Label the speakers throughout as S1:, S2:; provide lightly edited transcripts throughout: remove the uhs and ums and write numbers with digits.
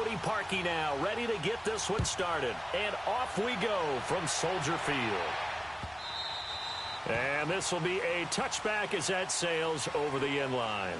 S1: Cody Parkey now, ready to get this one started. And off we go from Soldier Field. And this will be a touchback as that sails over the end line.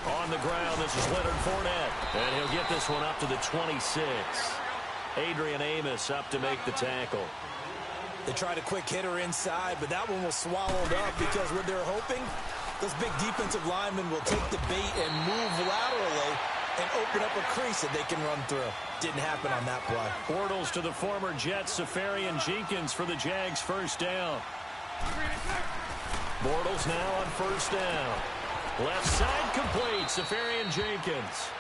S1: On the ground, this is Leonard Fournette, and he'll get this one up to the 26. Adrian Amos up to make the tackle.
S2: They tried a quick hitter inside, but that one was swallowed up because what they're hoping, those big defensive linemen will take the bait and move laterally and open up a crease that they can run through. Didn't happen on that play.
S1: Bortles to the former Jets, Safarian Jenkins for the Jags first down. Bortles now on first down. Left side complete, Safarian Jenkins.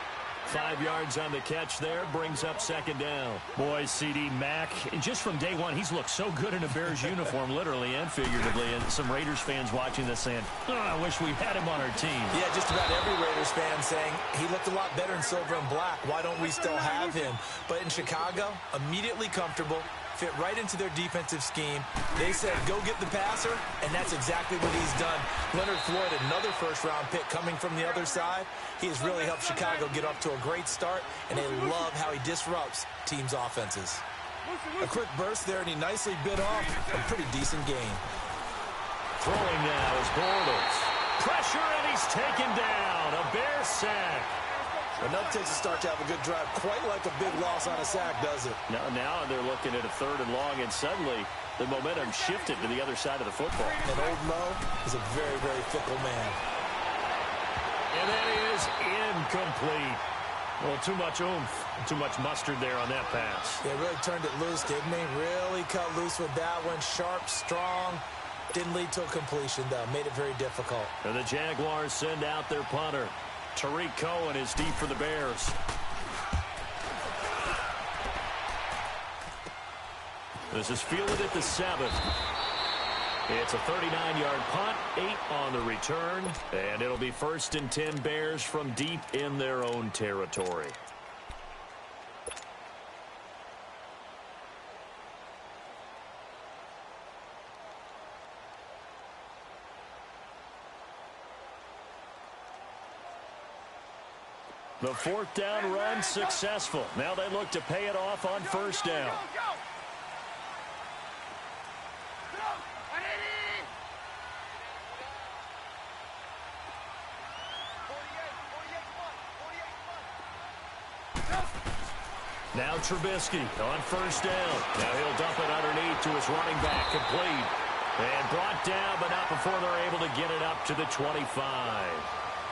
S1: 5 yards on the catch there, brings up second down. Boy, C.D. Mack, just from day one, he's looked so good in a Bears uniform, literally and figuratively. And some Raiders fans watching this saying, oh, I wish we had him on our team.
S2: Yeah, just about every Raiders fan saying, he looked a lot better in silver and black. Why don't we still have him? But in Chicago, immediately comfortable, fit right into their defensive scheme. They said, go get the passer, and that's exactly what he's done. Leonard Floyd, another first-round pick coming from the other side. He has really helped Chicago get off to a great start, and they love how he disrupts teams' offenses. A quick burst there, and he nicely bit off a pretty decent gain.
S1: Throwing now is Bortles. Pressure, and he's taken down. A Bear sack.
S2: Enough takes a start to have a good drive, quite like a big loss on a sack, does it?
S1: Now they're looking at a 3rd and long, and suddenly the momentum shifted to the other side of the football.
S2: And old Mo is a very, very fickle man.
S1: And that is incomplete. Well, too much oomph, too much mustard there on that pass.
S2: They really turned it loose, didn't they? Really cut loose with that one. Sharp, strong. Didn't lead to a completion, though. Made it very difficult.
S1: And the Jaguars send out their punter. Tariq Cohen is deep for the Bears. This is fielded at the 7th. It's a 39-yard punt, 8 on the return, and it'll be 1st and 10 Bears from deep in their own territory. The 4th down run successful. Now they look to pay it off on first down. Now Trubisky on first down. Now he'll dump it underneath to his running back, complete. And brought down, but not before they're able to get it up to the 25.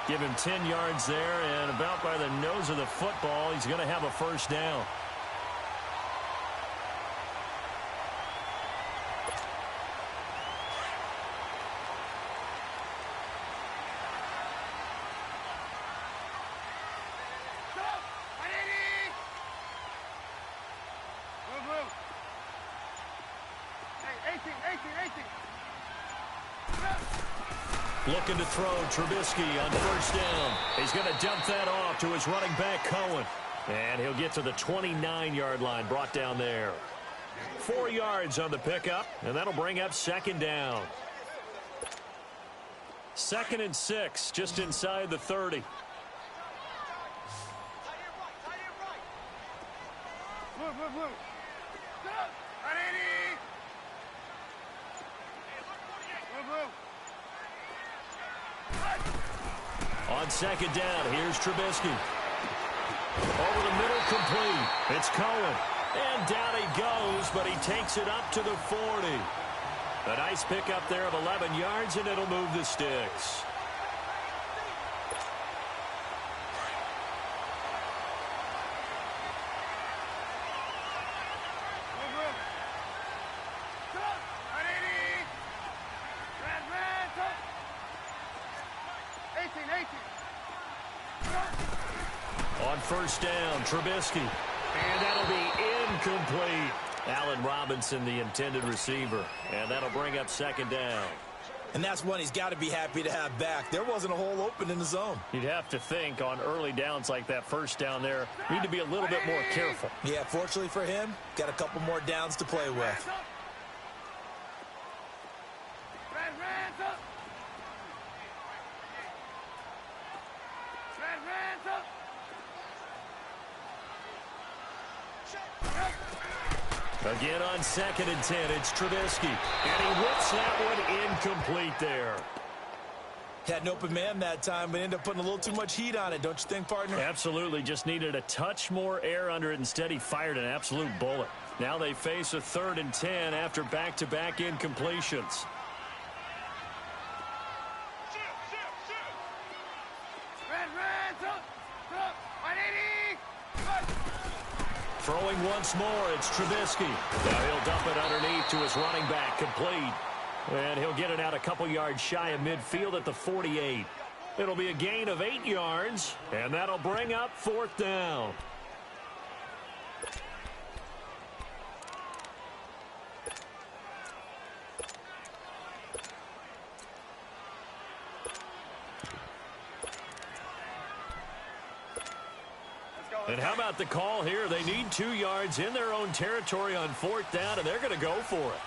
S1: Give him 10 yards there, and about by the nose of the football, he's going to have a first down. Looking to throw, Trubisky on first down. He's going to dump that off to his running back, Cohen. And he'll get to the 29-yard line, brought down there. 4 yards on the pickup, and that'll bring up second down. 2nd and 6, just inside the 30. On second down, here's Trubisky. Over the middle, complete. It's Cohen. And down he goes, but he takes it up to the 40. A nice pickup there of 11 yards, and it'll move the sticks. on first down. Trubisky. And that'll be incomplete. Allen Robinson, the intended receiver. And that'll bring up second down.
S2: And that's one he's got to be happy to have back. There wasn't a hole open in the zone.
S1: You'd have to think on early downs like that first down there, need to be a little bit more careful.
S2: Yeah, fortunately for him, got a couple more downs to play with.
S1: Again on 2nd and 10, it's Trubisky. And he whips that one incomplete there.
S2: Had an open man that time, but ended up putting a little too much heat on it, don't you think, partner?
S1: Absolutely. Just needed a touch more air under it. Instead, he fired an absolute bullet. Now they face a 3rd and 10 after back-to-back incompletions. Throwing once more, it's Trubisky. Now he'll dump it underneath to his running back, complete. And he'll get it out a couple yards shy of midfield at the 48. It'll be a gain of 8 yards, and that'll bring up 4th down. And how about the call here? They need 2 yards in their own territory on 4th down, and they're going to go for it.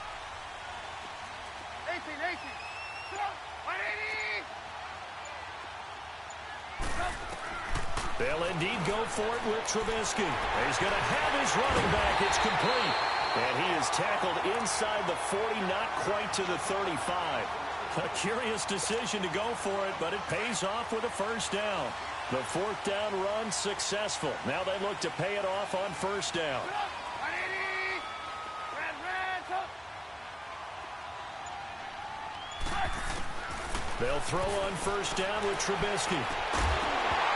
S1: They'll indeed go for it with Trubisky. He's going to have his running back. It's complete. And he is tackled inside the 40, not quite to the 35. A curious decision to go for it, but it pays off with a first down. The 4th down run successful. Now they look to pay it off on first down. They'll throw on first down with Trubisky.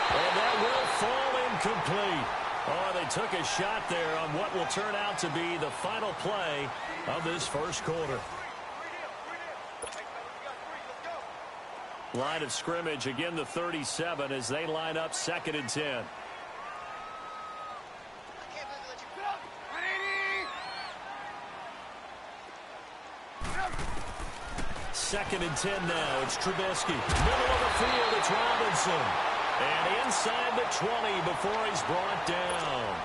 S1: And that will fall incomplete. Oh, they took a shot there on what will turn out to be the final play of this first quarter. Line of scrimmage, again the 37 as they line up 2nd and 10. Second and 10 now. It's Trubisky. Middle of the field, it's Robinson. And inside the 20 before he's brought down.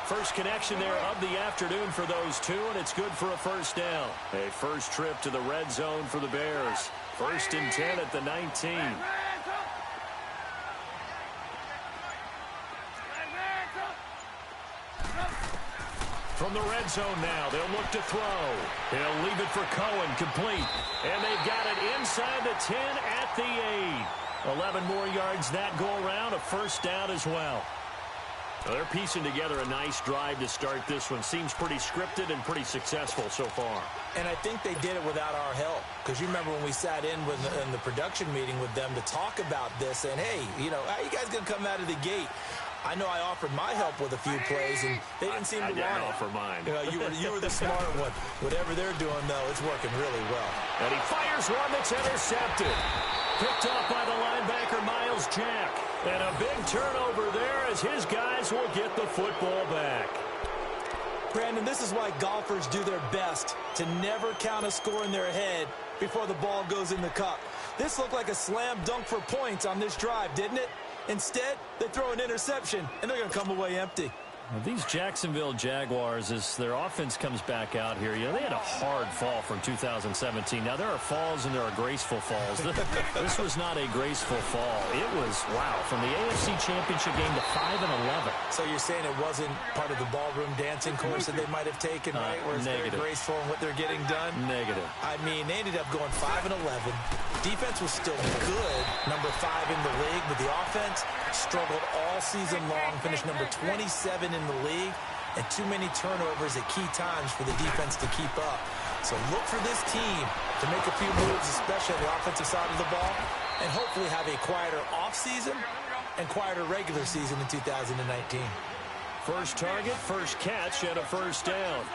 S1: First connection there of the afternoon for those two, and it's good for a first down. A first trip to the red zone for the Bears. 1st and 10 at the 19. From the red zone now, they'll look to throw. He'll leave it for Cohen, complete. And they've got it inside the 10 at the 8. 11 more yards that go around, a first down as well. Well, they're piecing together a nice drive to start this one. Seems pretty scripted and pretty successful so far.
S2: And I think they did it without our help. Because you remember when we sat in the production meeting with them to talk about this, and hey, you know, how you guys going to come out of the gate? I know I offered my help with a few plays, and they didn't seem to want it. I didn't offer mine. You were the smart one. Whatever they're doing, though, it's working really well.
S1: And he fires one that's intercepted. Picked off by the linebacker, Miles Jack. And a big turnover there as his guys will get the football back.
S2: Brandon, this is why golfers do their best to never count a score in their head before the ball goes in the cup. This looked like a slam dunk for points on this drive, didn't it? Instead, they throw an interception, and they're going to come away empty.
S1: Well, these Jacksonville Jaguars, as their offense comes back out here, you know, they had a hard fall from 2017. Now, there are falls and there are graceful falls. This was not a graceful fall. It was, wow, from the AFC Championship game to 5-11.
S2: So you're saying it wasn't part of the ballroom dancing course that they might have taken, right? Where it's very graceful in what they're getting done?
S1: Negative.
S2: I mean, they ended up going 5-11. Defense was still good, number 5 in the league, but the offense struggled all season long, finished number 27 in the league, and too many turnovers at key times for the defense to keep up. So look for this team to make a few moves, especially on the offensive side of the ball, and hopefully have a quieter offseason and quieter regular season in 2019.
S1: First target, first catch, and a first down.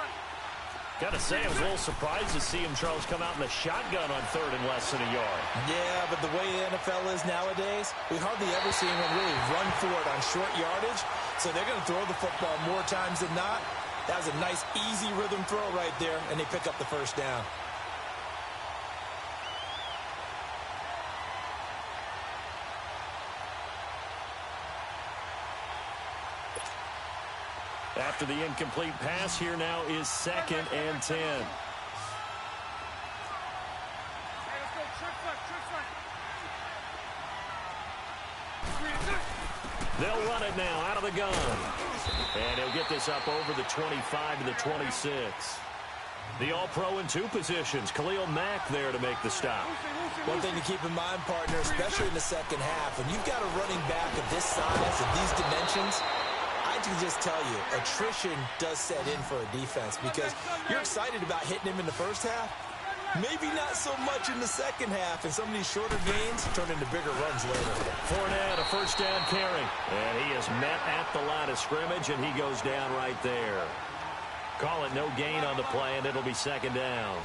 S1: Got to say, I was a little surprised to see him, Charles, come out in the shotgun on third and less than a yard.
S2: Yeah, but the way the NFL is nowadays, we hardly ever see anyone really run for it on short yardage. So they're going to throw the football more times than not. That was a nice, easy rhythm throw right there, and they pick up the first down.
S1: After the incomplete pass, here now is 2nd and 10. They'll run it now out of the gun. And he'll get this up over the 25 to the 26. The All-Pro in 2 positions. Khalil Mack there to make the stop.
S2: One thing to keep in mind, partner, especially in the second half, when you've got a running back of this size and these dimensions, I can just tell you, attrition does set in for a defense because you're excited about hitting him in the first half. Maybe not so much in the second half, and some of these shorter gains turn into bigger runs later.
S1: Fournette, a first down carry. And he is met at the line of scrimmage, and he goes down right there. Call it no gain on the play, and it'll be 2nd down.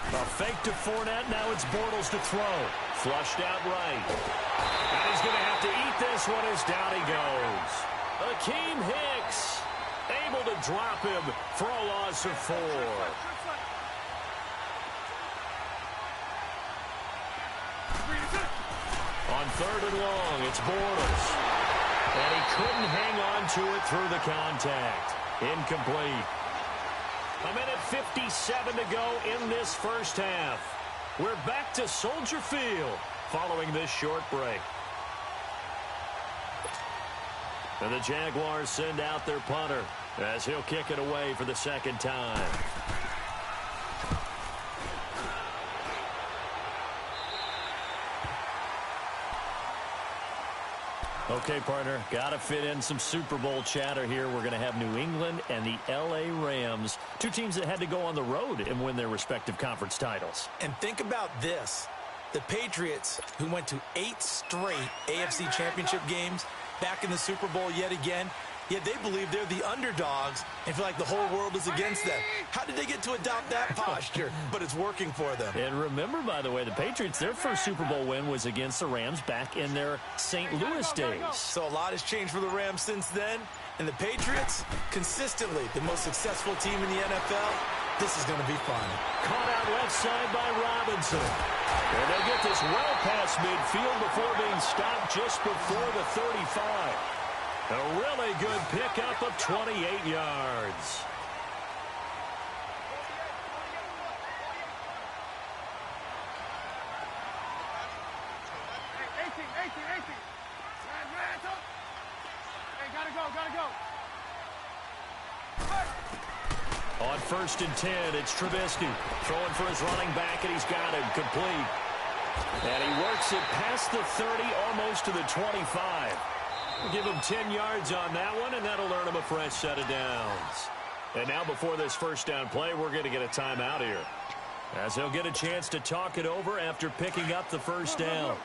S1: A fake to Fournette. Now it's Bortles to throw. Flushed out right. And he's going to have to eat this one as down he goes. Akeem Hicks able to drop him for a loss of 4. On 3rd and long, it's Bortles. And he couldn't hang on to it through the contact. Incomplete. 1:57 to go in this first half. We're back to Soldier Field following this short break. And the Jaguars send out their punter as he'll kick it away for the 2nd time. Okay, partner, got to fit in some Super Bowl chatter here. We're going to have New England and the L.A. Rams, 2 teams that had to go on the road and win their respective conference titles.
S2: And think about this. The Patriots, who went to 8 straight AFC championship games, back in the Super Bowl yet again, yet they believe they're the underdogs and feel like the whole world is against them. How did they get to adopt that posture? But it's working for them.
S1: And remember, by the way, the Patriots, their first Super Bowl win was against the Rams back in their St. Louis days.
S2: So a lot has changed for the Rams since then. And the Patriots, consistently the most successful team in the NFL. This is going to be fun.
S1: Caught out left side by Robinson. And they'll get this well past midfield before being stopped just before the 35. A really good pickup of 28 yards. On 1st and 10, it's Trubisky throwing for his running back, and he's got him complete. And he works it past the 30, almost to the 25. We'll give him 10 yards on that one, and that'll earn him a fresh set of downs. And now before this first down play, we're going to get a timeout here, as he'll get a chance to talk it over after picking up the first down.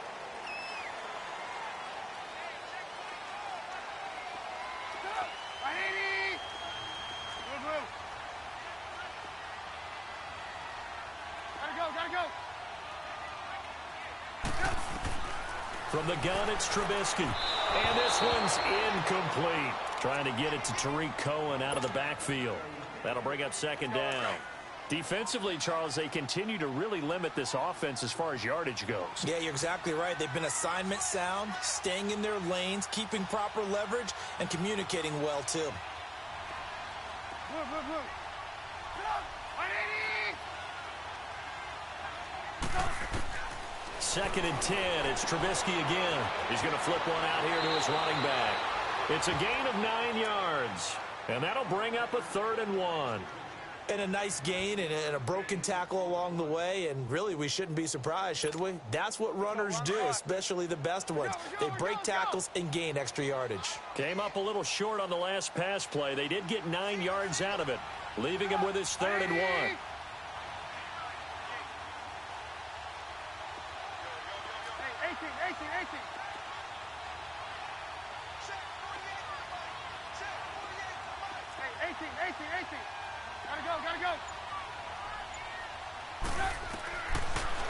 S1: From the gun, it's Trubisky. And this one's incomplete. Trying to get it to Tariq Cohen out of the backfield. That'll bring up 2nd down. Defensively, Charles, they continue to really limit this offense as far as yardage goes.
S2: Yeah, you're exactly right. They've been assignment sound, staying in their lanes, keeping proper leverage, and communicating well, too.
S1: 2nd and 10. It's Trubisky again. He's going to flip one out here to his running back. It's a gain of 9 yards. And that'll bring up a 3rd and 1.
S2: And a nice gain and a broken tackle along the way. And really, we shouldn't be surprised, should we? That's what runners do, especially the best ones. They break tackles and gain extra yardage.
S1: Came up a little short on the last pass play. They did get 9 yards out of it, leaving him with his 3rd and 1.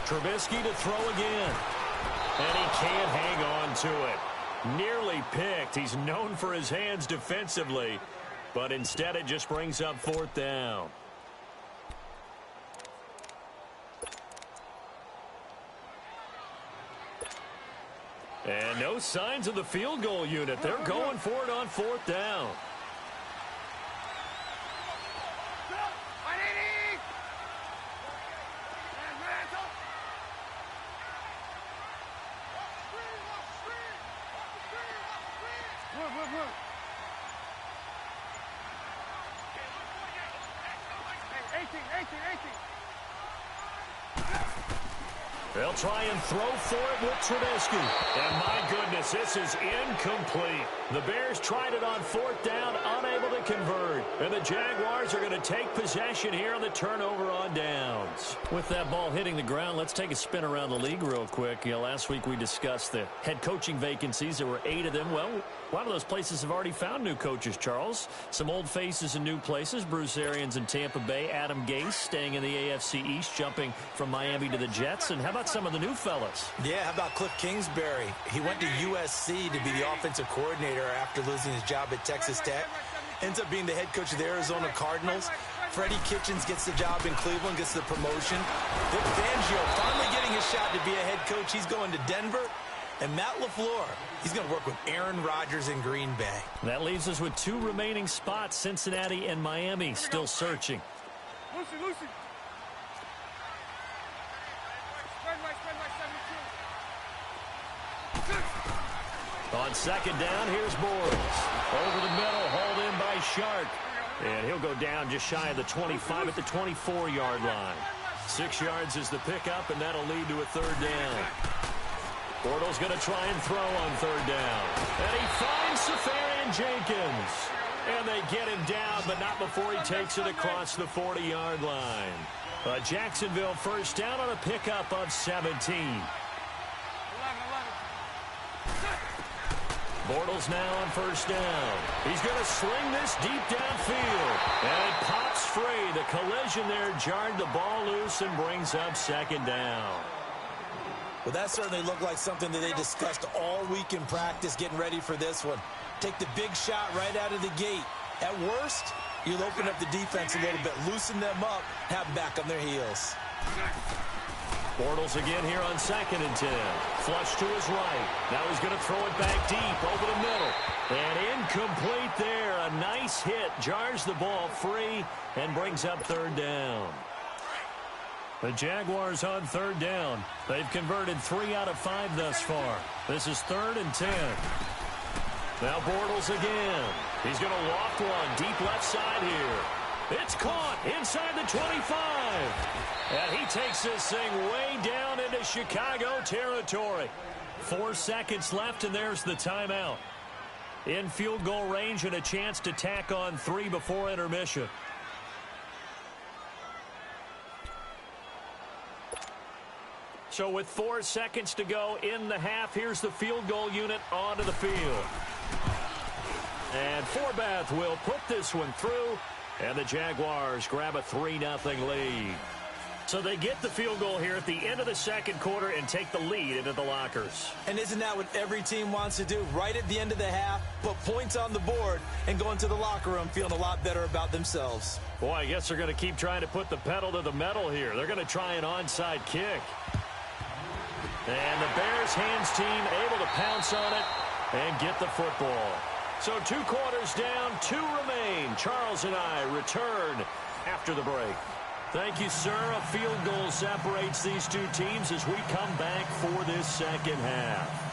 S1: Trubisky to throw again. And he can't hang on to it. Nearly picked. He's known for his hands defensively, but instead it just brings up 4th down. And no signs of the field goal unit. They're going for it on 4th down. They'll try and throw for it with Trubisky. And my goodness, this is incomplete. The Bears tried it on 4th down, unable to convert. And the Jaguars are going to take possession here on the turnover on downs. With that ball hitting the ground, let's take a spin around the league real quick. Last week we discussed the head coaching vacancies. There were 8 of them. Well, a lot of those places have already found new coaches, Charles. Some old faces in new places. Bruce Arians in Tampa Bay. Adam Gase staying in the AFC East, jumping from Miami to the Jets. And how about some of the new fellas?
S2: Yeah, how about Cliff Kingsbury? He went to USC to be the offensive coordinator after losing his job at Texas Tech. Ends up being the head coach of the Arizona Cardinals. Freddie Kitchens gets the job in Cleveland, gets the promotion. Vic Fangio finally getting his shot to be a head coach. He's going to Denver. And Matt LaFleur, he's going to work with Aaron Rodgers in Green Bay.
S1: That leaves us with 2 remaining spots, Cincinnati and Miami, still searching.
S3: Lucy.
S1: On 2nd down, here's Bortles. Over the middle, hauled in by Shark. And he'll go down just shy of the 25 at the 24-yard line. 6 yards is the pickup, and that'll lead to a 3rd down. Bortles going to try and throw on 3rd down. And he finds Safarian Jenkins. And they get him down, but not before he takes it across the 40-yard line. A Jacksonville 1st down on a pickup of 17. Bortles now on 1st down. He's going to sling this deep downfield. And it pops free. The collision there jarred the ball loose and brings up 2nd down.
S2: Well, that certainly looked like something that they discussed all week in practice getting ready for this one. Take the big shot right out of the gate. At worst, you'll open up the defense a little bit, loosen them up, have them back on their heels.
S1: Bortles again here on 2nd and 10. Flush to his right. Now he's going to throw it back deep over the middle. And incomplete there. A nice hit. Jars the ball free and brings up 3rd down. The Jaguars on 3rd down. They've converted 3 out of 5 thus far. This is 3rd and 10. Now Bortles again. He's going to loft one deep left side here. It's caught inside the 25. And he takes this thing way down into Chicago territory. 4 seconds left, and there's the timeout. In field goal range and a chance to tack on 3 before intermission. So with 4 seconds to go in the half, here's the field goal unit onto the field. And Forbath will put this one through, and the Jaguars grab a 3-0 lead. So they get the field goal here at the end of the 2nd quarter and take the lead into the lockers.
S2: And isn't that what every team wants to do? Right at the end of the half, put points on the board, and go into the locker room feeling a lot better about themselves.
S1: Boy, I guess they're going to keep trying to put the pedal to the metal here. They're going to try an onside kick. And the Bears hands team able to pounce on it and get the football. So 2 quarters down, 2 remain. Charles and I return after the break. Thank you, sir. A field goal separates these 2 teams as we come back for this 2nd half.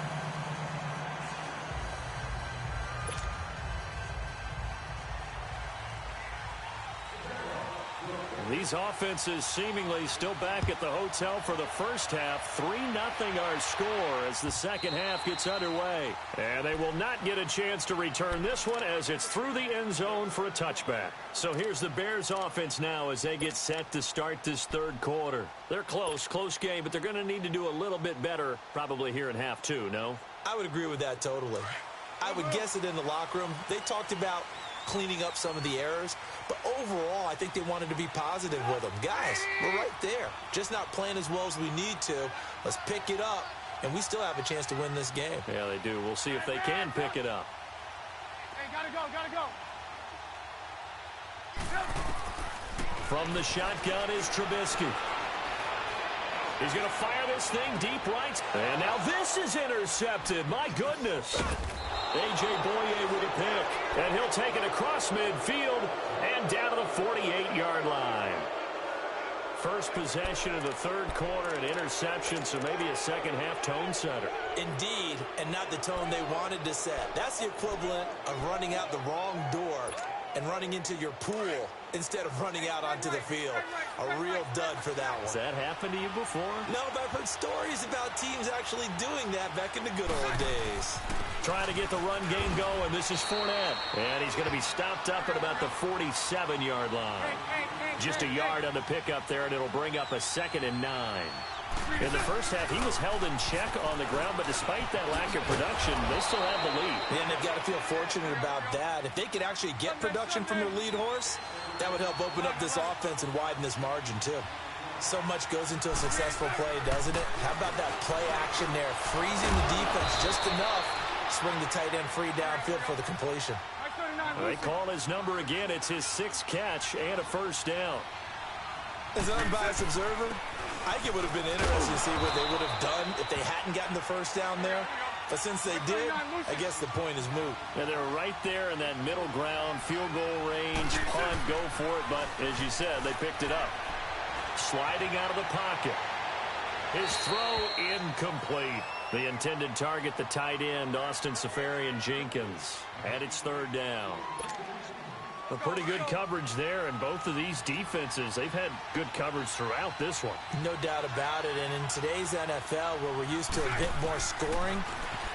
S1: These offenses seemingly still back at the hotel for the first half. 3-0 our score as the 2nd half gets underway. And they will not get a chance to return this one as it's through the end zone for a touchback. So here's the Bears offense now as they get set to start this 3rd quarter. They're close game, but they're going to need to do a little bit better probably here in half 2, no?
S2: I would agree with that totally. I would guess it in the locker room. They talked about cleaning up some of the errors. But overall, I think they wanted to be positive with them. Guys, we're right there. Just not playing as well as we need to. Let's pick it up, and we still have a chance to win this game.
S1: Yeah, they do. We'll see if they can pick it up.
S3: Hey, gotta go.
S1: From the shotgun is Trubisky. He's going to fire this thing deep right. And now this is intercepted. My goodness. A.J. Boye with a pick. And he'll take it across midfield and down to the 48-yard line. First possession of the third quarter, an interception, so maybe a second-half tone setter.
S2: Indeed, and not the tone they wanted to set. That's the equivalent of running out the wrong door and running into your pool instead of running out onto the field. A real dud for that one.
S1: Has that happened to you before?
S2: No, but I've heard stories about teams actually doing that back in the good old days.
S1: Trying to get the run game going. This is Fournette. And he's going to be stopped up at about the 47-yard line. Just a yard on the pickup there, and it'll bring up a 2nd and 9. In the first half, he was held in check on the ground, but despite that lack of production, they still have the lead.
S2: And they've got to feel fortunate about that. If they could actually get production from their lead horse, that would help open up this offense and widen this margin, too. So much goes into a successful play, doesn't it? How about that play action there? Freezing the defense just enough. Swing the tight end free downfield for the completion.
S1: They call his number again. It's his 6th catch and a first down.
S2: As an unbiased observer, I think it would have been interesting to see what they would have done if they hadn't gotten the first down there. But since they did, I guess the point is moot.
S1: And they're right there in that middle ground, field goal range, punt, go for it. But as you said, they picked it up. Sliding out of the pocket. His throw incomplete. The intended target, the tight end, Austin Seferian-Jenkins. And it's 3rd down. A pretty good coverage there, and both of these defenses, they've had good coverage throughout this one.
S2: No doubt about it, and in today's NFL, where we're used to a bit more scoring,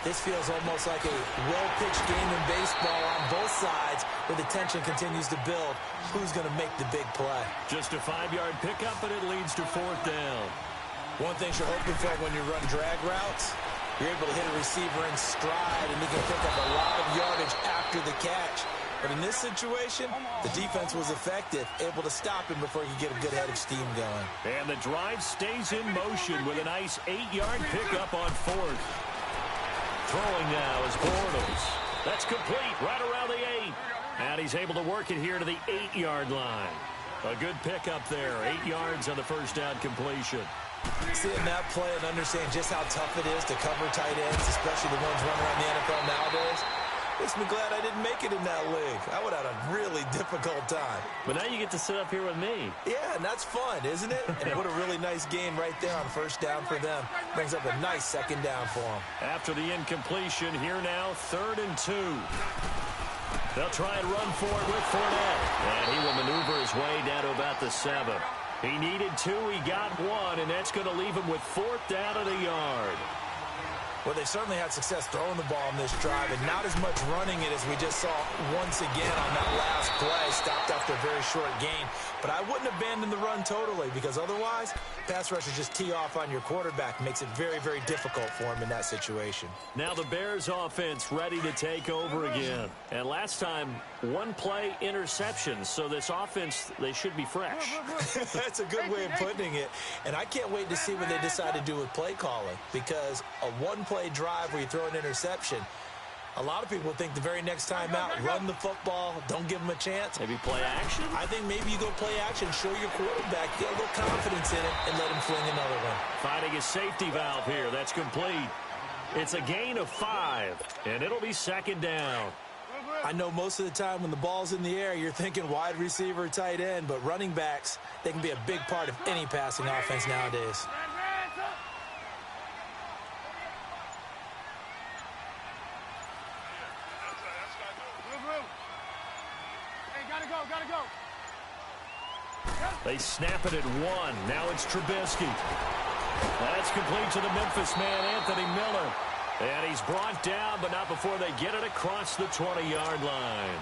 S2: this feels almost like a well-pitched game in baseball on both sides, where the tension continues to build. Who's going to make the big play?
S1: Just a 5-yard pickup, and it leads to 4th down.
S2: One thing you're hoping for when you run drag routes, you're able to hit a receiver in stride, and he can pick up a lot of yardage after the catch. But in this situation, the defense was effective, able to stop him before he could get a good head of steam going.
S1: And the drive stays in motion with a nice 8-yard pickup on 4th. Throwing now is Bortles. That's complete right around the 8. And he's able to work it here to the 8-yard line. A good pickup there, 8 yards on the first down completion.
S2: Seeing that play and understand just how tough it is to cover tight ends, especially the ones running around the NFL nowadays, makes me glad I didn't make it in that league. I would have had a really difficult time.
S1: But now you get to sit up here with me.
S2: Yeah, and that's fun, isn't it? And what a really nice game right there on first down for them. Brings up a nice 2nd down for them.
S1: After the incompletion, here now, 3rd and 2. They'll try and run for it with Fournette. And he will maneuver his way down to about the 7. He needed 2, he got 1, and that's going to leave him with 4th down at a yard.
S2: Well, they certainly had success throwing the ball in this drive, and not as much running it as we just saw once again on that last play, stopped after a very short gain. But I wouldn't abandon the run totally, because otherwise, pass rushers just tee off on your quarterback. Makes it very, very difficult for him in that situation.
S1: Now the Bears offense ready to take over again. And last time, 1-play interception, so this offense, they should be fresh.
S2: That's a good way of putting it. And I can't wait to see what they decide to do with play calling, because a 1-play drive where you throw an interception, a lot of people think the very next time out, run the football, don't give them a chance.
S1: Maybe play action?
S2: I think maybe you go play action, show your quarterback, get a little confidence in it, and let him fling another one.
S1: Finding a safety valve here. That's complete. It's a gain of 5, and it'll be 2nd down.
S2: I know most of the time when the ball's in the air, you're thinking wide receiver, tight end, but running backs, they can be a big part of any passing offense nowadays.
S3: Gotta go.
S1: They snap it at 1. Now it's Trubisky. That's complete to the Memphis man, Anthony Miller. And he's brought down, but not before they get it across the 20-yard line.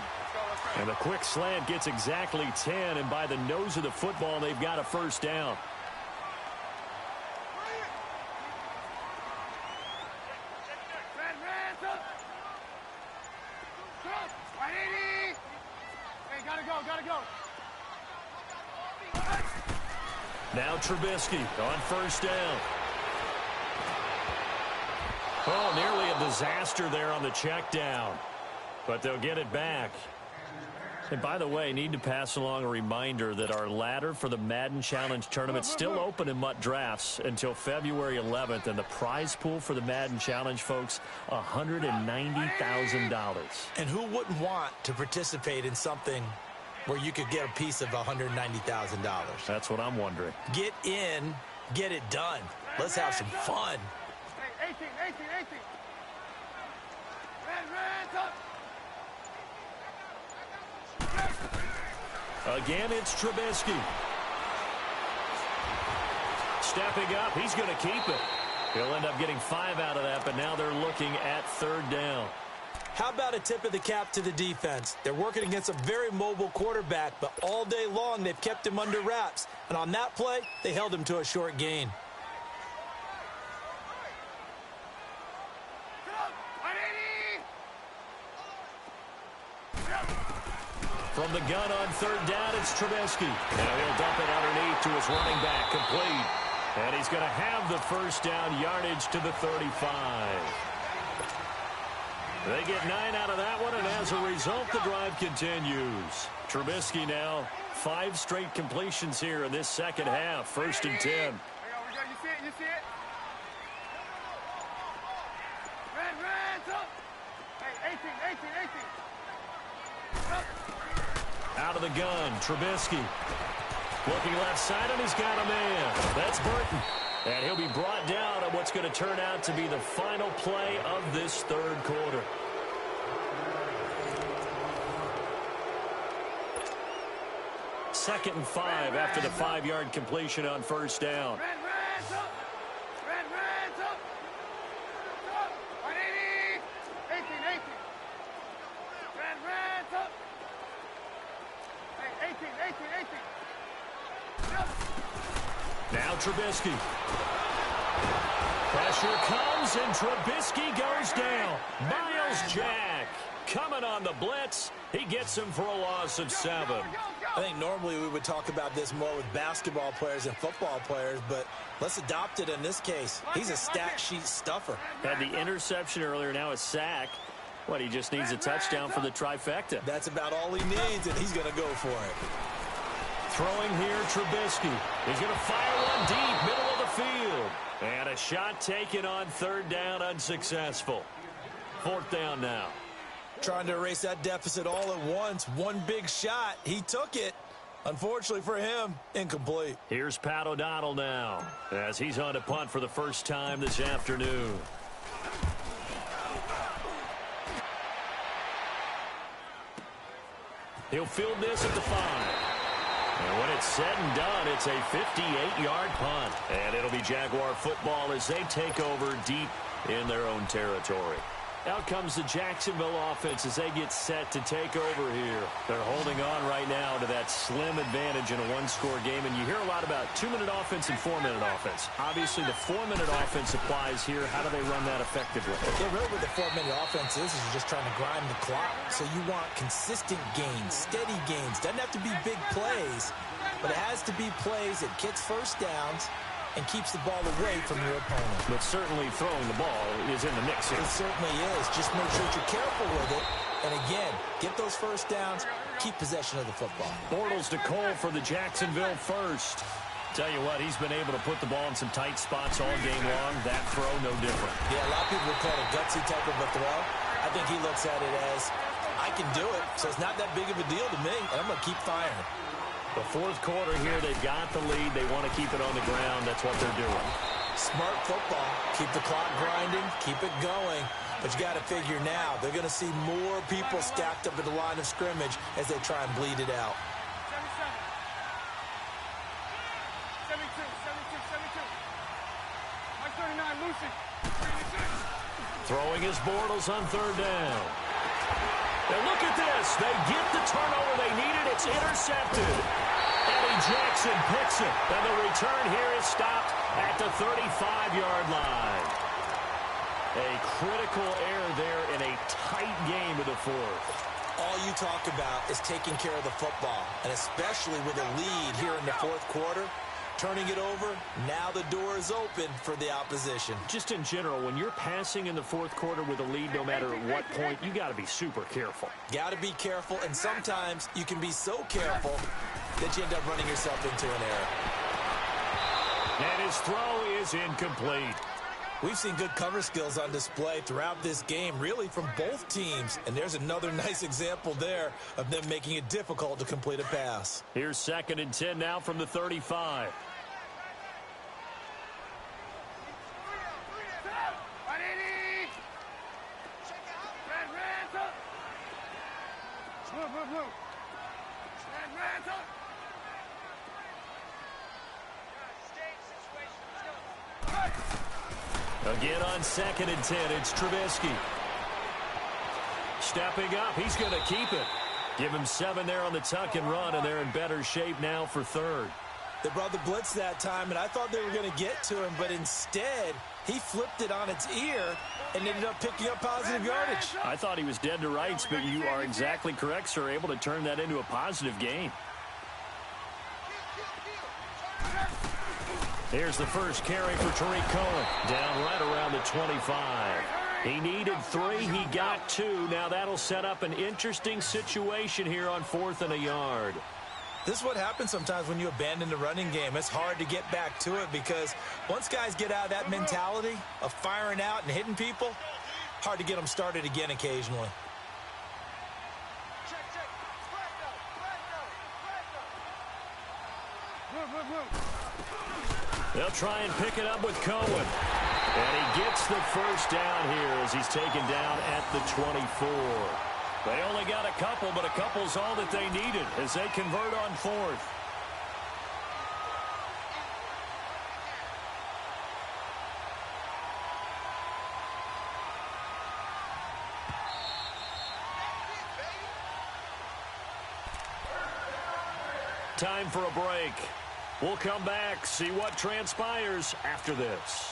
S1: And the quick slant gets exactly 10, and by the nose of the football, they've got a first down. Now Trubisky on first down. Oh, nearly a disaster there on the check down. But they'll get it back. And by the way, need to pass along a reminder that our ladder for the Madden Challenge tournament is still open in MUT Drafts until February 11th. And the prize pool for the Madden Challenge, folks, $190,000.
S2: And who wouldn't want to participate in something where you could get a piece of $190,000?
S1: That's what I'm wondering.
S2: Get in, get it done. Let's have some fun.
S3: Hey, 18. Red, up.
S1: Again, it's Trubisky. Stepping up, he's going to keep it. He'll end up getting 5 out of that, but now they're looking at third down.
S2: How about a tip of the cap to the defense? They're working against a very mobile quarterback, but all day long they've kept him under wraps. And on that play, they held him to a short gain.
S1: From the gun on third down, it's Trubisky. Now he'll dump it underneath to his running back, complete. And he's going to have the first down yardage to the 35. They get 9 out of that one, and as a result, the drive continues. Trubisky now, 5 straight completions here in this second half. First and 10.
S3: You see it? Red, up. Hey, 18. Up.
S1: Out of the gun, Trubisky. Looking left side, and he's got a man. That's Burton. And he'll be brought down at what's going to turn out to be the final play of this third quarter. Second and 5 after the 5-yard completion on first down.
S3: Red, up. Up. 180. 18. Red, up. Hey, 18. Up.
S1: Now Trubisky. Pressure comes, and Trubisky goes down. Miles Jack coming on the blitz. He gets him for a loss of 7.
S2: I think normally we would talk about this more with basketball players and football players, but let's adopt it in this case. He's a stat sheet stuffer.
S1: Had the interception earlier, now a sack. What, he just needs a touchdown for the trifecta.
S2: That's about all he needs, and he's going to go for it.
S1: Throwing here, Trubisky. He's going to fire one deep, middle of the field. And a shot taken on third down, unsuccessful. Fourth down now.
S2: Trying to erase that deficit all at once. One big shot. He took it. Unfortunately for him, incomplete.
S1: Here's Pat O'Donnell now, as he's on to punt for the first time this afternoon. He'll field this at the 5. And when it's said and done, it's a 58-yard punt. And it'll be Jaguar football as they take over deep in their own territory. Out comes the Jacksonville offense as they get set to take over here. They're holding on right now to that slim advantage in a one-score game. And you hear a lot about 2-minute offense and 4-minute offense. Obviously, the 4-minute offense applies here. How do they run that effectively?
S2: Yeah, really what the 4-minute offense is you're just trying to grind the clock. So you want consistent gains, steady gains. Doesn't have to be big plays, but it has to be plays that gets first downs and keeps the ball away from your opponent.
S1: But certainly throwing the ball is in the mix here.
S2: It certainly is. Just make sure you're careful with it. And again, get those first downs, keep possession of the football.
S1: Bortles to Cole for the Jacksonville first. Tell you what, he's been able to put the ball in some tight spots all game long. That throw, no different.
S2: Yeah, a lot of people would call it a gutsy type of a throw. I think he looks at it as, I can do it, so it's not that big of a deal to me, and I'm going to keep firing.
S1: The fourth quarter here, they've got the lead. They want to keep it on the ground. That's what they're doing.
S2: Smart football. Keep the clock grinding. Keep it going. But you got to figure now, they're going to see more people stacked up at the line of scrimmage as they try and bleed it out.
S3: 72. 39, Lucy.
S1: Throwing his Bortles on third down. And look at this. They get the turnover they needed. It's intercepted. Eddie Jackson picks it. And the return here is stopped at the 35-yard line. A critical error there in a tight game of the fourth.
S2: All you talk about is taking care of the football. And especially with a lead here in the fourth quarter, turning it over. Now the door is open for the opposition.
S1: Just in general, when you're passing in the fourth quarter with a lead, no matter at what point, you got to be super careful.
S2: Got to be careful, and sometimes you can be so careful that you end up running yourself into an error.
S1: And his throw is incomplete.
S2: We've seen good cover skills on display throughout this game, really from both teams. And there's another nice example there of them making it difficult to complete a pass.
S1: Here's 2nd and 10 now from the 35. Again on 2nd and 10, it's Trubisky. Stepping up, he's going to keep it. Give him 7 there on the tuck and run, and they're in better shape now for 3rd.
S2: They brought the blitz that time, and I thought they were going to get to him, but instead, he flipped it on its ear and ended up picking up positive yardage.
S1: I thought he was dead to rights, but you are exactly correct, sir, able to turn that into a positive gain. Here's the first carry for Tariq Cohen, down right around the 25. He needed 3, he got 2. Now that'll set up an interesting situation here on 4th and a yard.
S2: This is what happens sometimes when you abandon the running game. It's hard to get back to it because once guys get out of that mentality of firing out and hitting people, hard to get them started again occasionally.
S1: They'll try and pick it up with Cohen. And he gets the first down here as he's taken down at the 24. They only got a couple, but a couple's all that they needed as they convert on 4th. Time for a break. We'll come back, see what transpires after this.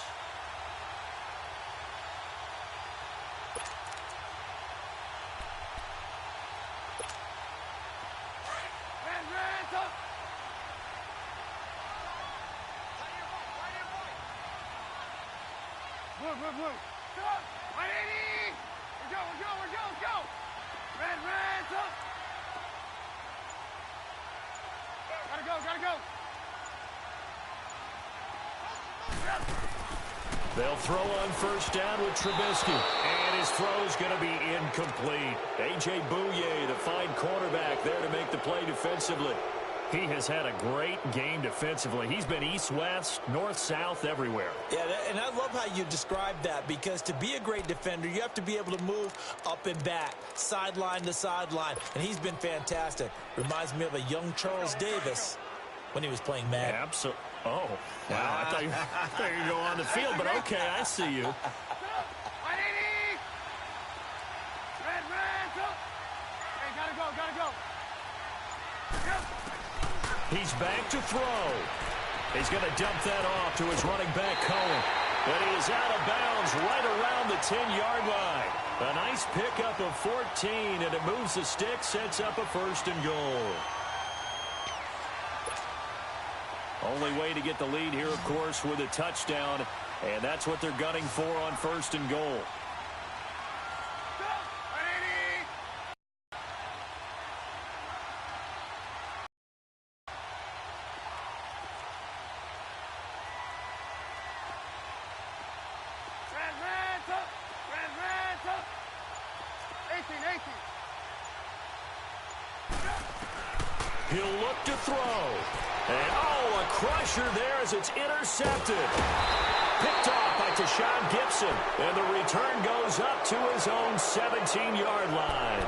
S1: They'll throw on first down with Trubisky. And his throw's going to be incomplete. A.J. Bouye, the fine cornerback, there to make the play defensively. He has had a great game defensively. He's been east-west, north-south, everywhere. Yeah,
S2: and I love how you describe that because to be a great defender, you have to be able to move up and back, sideline to sideline. And he's been fantastic. Reminds me of a young Charles Davis when he was playing Madden.
S1: Absolutely. Oh, wow. I thought you were going to go on the field, but okay, I see you. He's back to throw. He's going to dump that off to his running back, Cohen. But he is out of bounds right around the 10-yard line. A nice pickup of 14, and it moves the stick, sets up a 1st and goal. Only way to get the lead here, of course, with a touchdown, and that's what they're gunning for on 1st and goal. He'll look to throw. And, oh, a crusher there as it's intercepted. Picked off by Tashawn Gibson. And the return goes up to his own 17-yard line.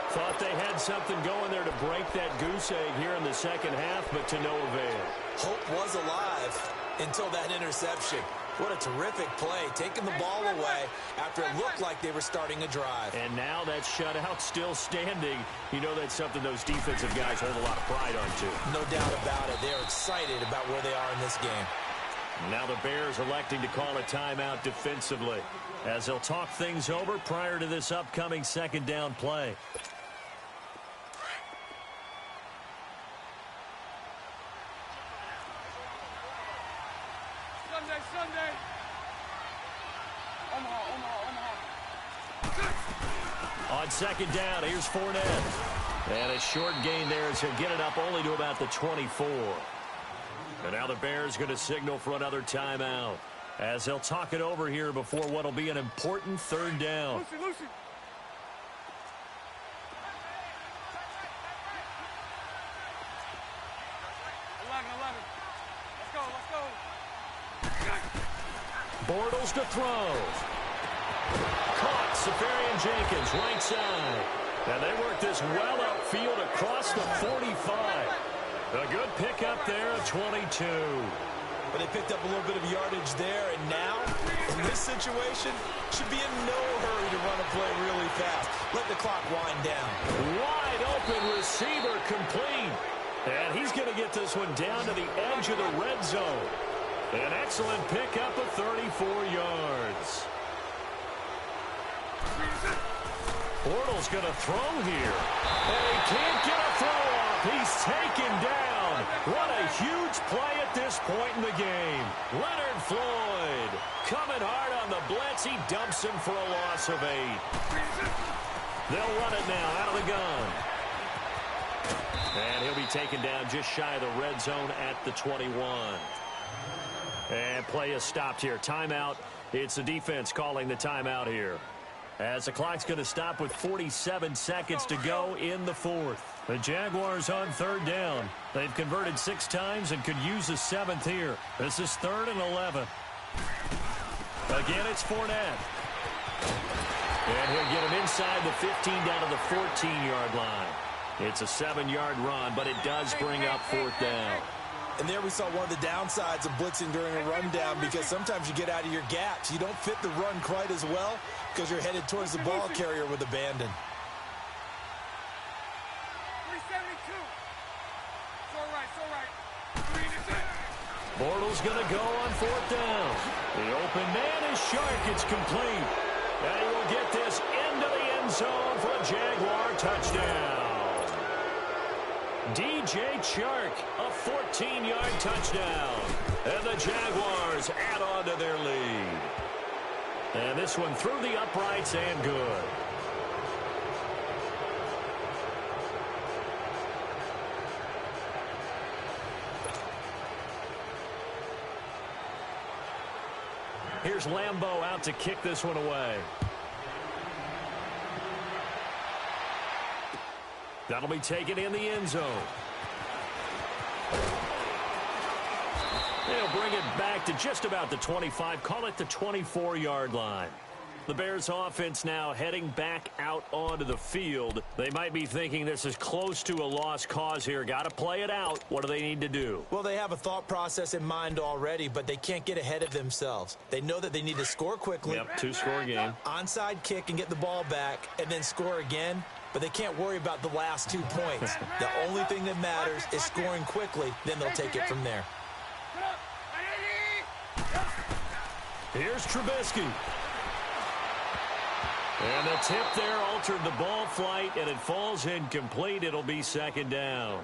S1: Thought they had something going there to break that goose egg here in the second half, but to no avail.
S2: Hope was alive until that interception. What a terrific play, taking the ball away after it looked like they were starting a drive.
S1: And now that shutout still standing. You know that's something those defensive guys hold a lot of pride on, too.
S2: No doubt about it. They're excited about where they are in this game.
S1: Now the Bears electing to call a timeout defensively as they'll talk things over prior to this upcoming second down play.
S3: Sunday, Sunday. Omaha, Omaha, Omaha.
S1: On second down, here's Fournette. And a short gain there as he'll get it up only to about the 24. And now the Bears going to signal for another timeout as they'll talk it over here before what will be an important third down.
S3: Lucy, Lucy.
S1: Bortles to throw. Caught. Safarian Jenkins, right side. And they work this well upfield across the 45. A good pickup there at 22.
S2: But they picked up a little bit of yardage there, and now, in this situation, should be in no hurry to run a play really fast. Let the clock wind down.
S1: Wide open receiver complete. And he's going to get this one down to the edge of the red zone. An excellent pickup of 34 yards. Bortles going to throw here. And he can't get a throw off. He's taken down. What a huge play at this point in the game. Leonard Floyd coming hard on the blitz. He dumps him for a loss of 8. They'll run it now out of the gun. And he'll be taken down just shy of the red zone at the 21. And play is stopped here. Timeout. It's the defense calling the timeout here. As the clock's going to stop with 47 seconds to go in the fourth. The Jaguars on third down. They've converted 6 times and could use a 7th here. This is 3rd and 11. Again, it's Fournette. And he'll get him inside the 15 down to the 14-yard line. It's a 7-yard run, but it does bring up 4th down.
S2: And there we saw one of the downsides of blitzing during a rundown, because sometimes you get out of your gaps. You don't fit the run quite as well because you're headed towards the ball carrier with abandon.
S3: 372. It's all right.
S1: Bortles going to go on 4th down. The open man is Shark. It's complete. And he will get this into the end zone for a Jaguar touchdown. DJ Chark, a 14-yard touchdown. And the Jaguars add on to their lead. And this one through the uprights and good. Here's Lambeau out to kick this one away. That'll be taken in the end zone. They'll bring it back to just about the 25. Call it the 24-yard line. The Bears offense now heading back out onto the field. They might be thinking this is close to a lost cause here. Got to play it out. What do they need to do?
S2: Well, they have a thought process in mind already, but they can't get ahead of themselves. They know that they need to score quickly.
S1: Yep, 2-score game.
S2: Onside kick and get the ball back and then score again. But they can't worry about the last 2 points. The only thing that matters is scoring quickly. Then they'll take it from there.
S1: Here's Trubisky. And the tip there altered the ball flight, and it falls incomplete. It'll be 2nd down.